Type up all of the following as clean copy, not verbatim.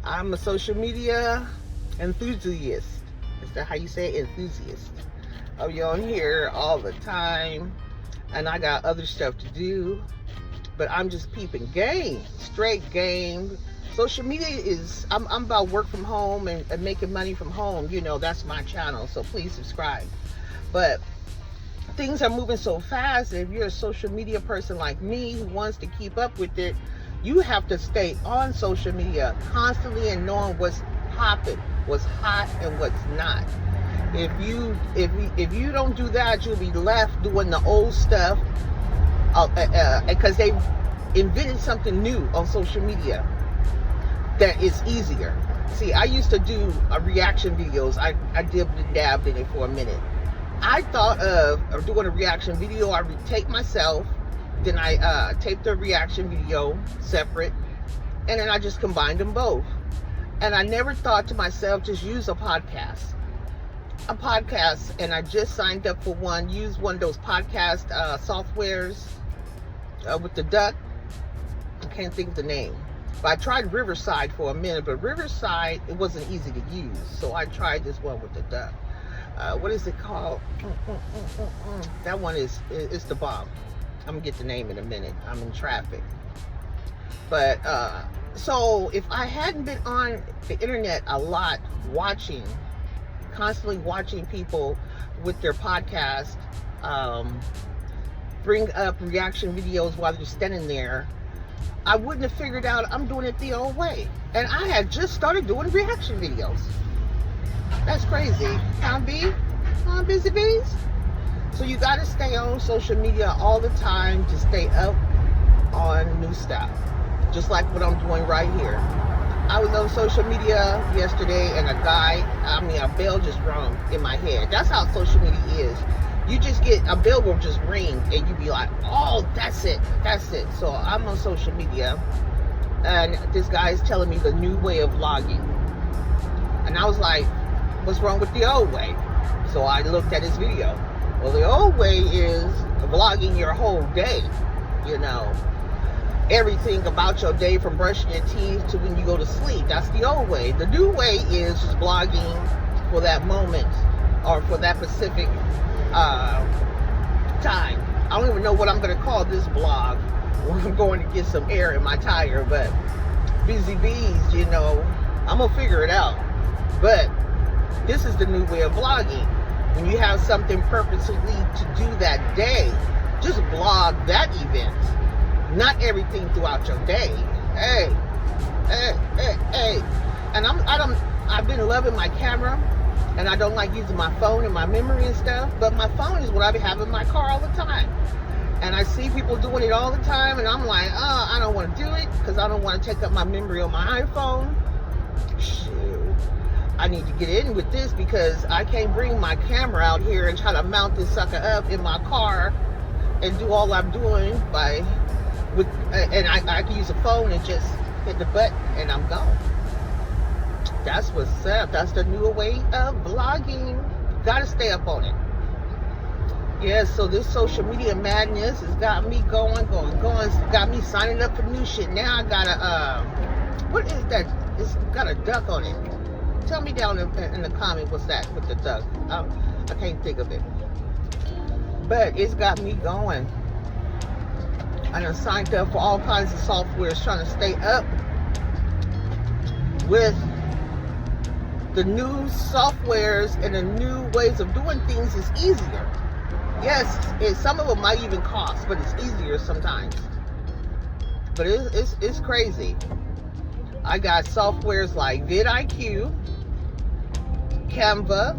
I'm a social media enthusiast. Is that how you say it? Enthusiast. I'll be on here all the time, and I got other stuff to do, but I'm just peeping game, straight game. Social media is, I'm about work from home and making money from home. You know, that's my channel, so please subscribe. But things are moving so fast, and if you're a social media person like me who wants to keep up with it, you have to stay on social media constantly and knowing what's popping, what's hot and what's not. If you don't do that, you'll be left doing the old stuff because they've invented something new on social media that is easier. See, I used to do reaction videos. I dibbed and dabbed in it for a minute. I thought of doing a reaction video. I would take myself, then I taped the reaction video separate, and then I just combined them both. And I never thought to myself, just use a podcast. And I just signed up for one. Use one of those podcast softwares with the duck. I can't think of the name. But I tried Riverside for a minute, but Riverside, it wasn't easy to use. So I tried this one with the duck. What is it called? That one is the bomb. I'm gonna get the name in a minute. I'm in traffic. But so if I hadn't been on the internet a lot, constantly watching people with their podcast, bring up reaction videos while they're standing there, I wouldn't have figured out I'm doing it the old way. And I had just started doing reaction videos. That's crazy. Count B? Busy bees? So you got to stay on social media all the time to stay up on new stuff. Just like what I'm doing right here. I was on social media yesterday and a bell just rung in my head. That's how social media is. You just get, a bell will just ring and you be like, oh, that's it. So I'm on social media and this guy is telling me the new way of vlogging. And I was like, what's wrong with the old way? So I looked at his video. Well, the old way is vlogging your whole day, you know. Everything about your day from brushing your teeth to when you go to sleep. That's the old way. The new way is just vlogging for that moment or for that specific time. I don't even know what I'm going to call this vlog when I'm going to get some air in my tire, but busy bees, you know, I'm going to figure it out. But this is the new way of vlogging. When you have something purposely to do that day, just vlog that event. Not everything throughout your day. Hey. And I've been loving my camera, and I don't like using my phone and my memory and stuff, but my phone is what I have in my car all the time. And I see people doing it all the time, and I'm like, I don't want to do it, because I don't want to take up my memory on my iPhone. Shoot. I need to get in with this, because I can't bring my camera out here and try to mount this sucker up in my car and do all I'm doing and I can use a phone and just hit the button and I'm gone. That's what's up. That's the new way of vlogging. Gotta stay up on it. Yeah, so this social media madness has got me going. It's got me signing up for new shit. Now I gotta, what is that? It's got a duck on it. Tell me down in the comment what's that with the duck. I can't think of it. But it's got me going. I done signed up for all kinds of softwares trying to stay up with the new softwares and the new ways of doing things is easier. Yes, some of them might even cost, but it's easier sometimes. But it's crazy. I got softwares like vidIQ, Canva,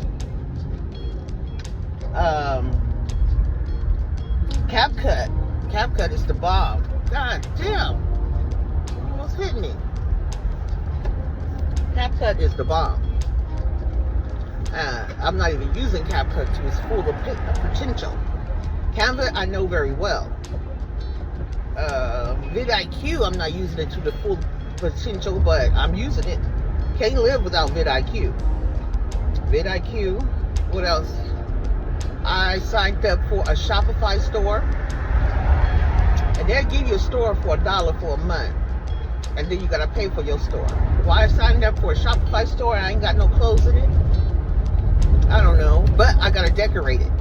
CapCut. CapCut is the bomb. God damn. You almost hit me. CapCut is the bomb. I'm not even using CapCut to its full potential. Canva, I know very well. vidIQ, I'm not using it to the full potential, but I'm using it. Can't live without vidIQ. vidIQ, what else? I signed up for a Shopify store. And they'll give you a store for $1 for a month. and then you gotta pay for your store. Why I signed up for a Shopify store and I ain't got no clothes in it? I don't know, but I gotta decorate it.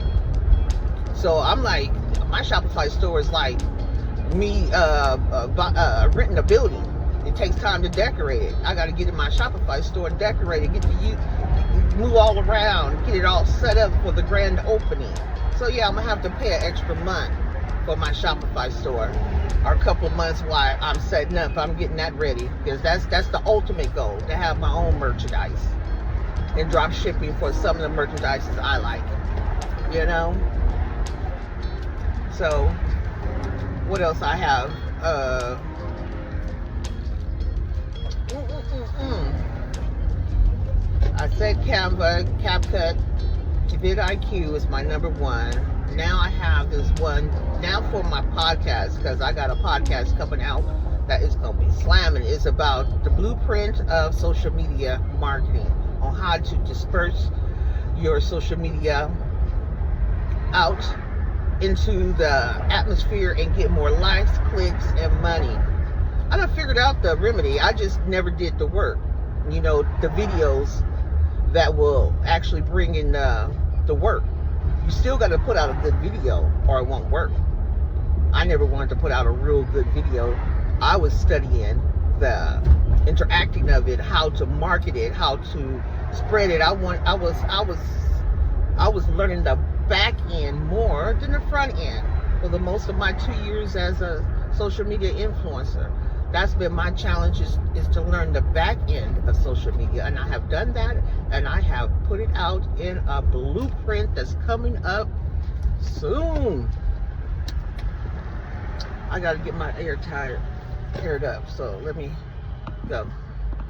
So I'm like, my Shopify store is like me renting a building. It takes time to decorate it. I gotta get in my Shopify store and decorate it, move all around, get it all set up for the grand opening. So yeah, I'm gonna have to pay an extra month for my Shopify store, or a couple of months while I'm setting up. I'm getting that ready, because that's the ultimate goal, to have my own merchandise and drop shipping for some of the merchandise I like, you know. So what else I have? I said Canva, CapCut, vidIQ is my number one. Now I have this one now for my podcast, because I got a podcast coming out that is going to be slamming. It's about the blueprint of social media marketing, on how to disperse your social media out into the atmosphere and get more likes, clicks, and money. I done figured out the remedy. I just never did the work. You know, the videos that will actually bring in the work. You still got to put out a good video or it won't work. I never wanted to put out a real good video. I was studying the interacting of it, how to market it, how to spread it. I was learning the back end more than the front end for the most of my 2 years as a social media influencer. That's been my challenge, is to learn the back end of social media, and I have done that, and I have put it out in a blueprint that's coming up soon. I got to get my hair tied up, so let me go.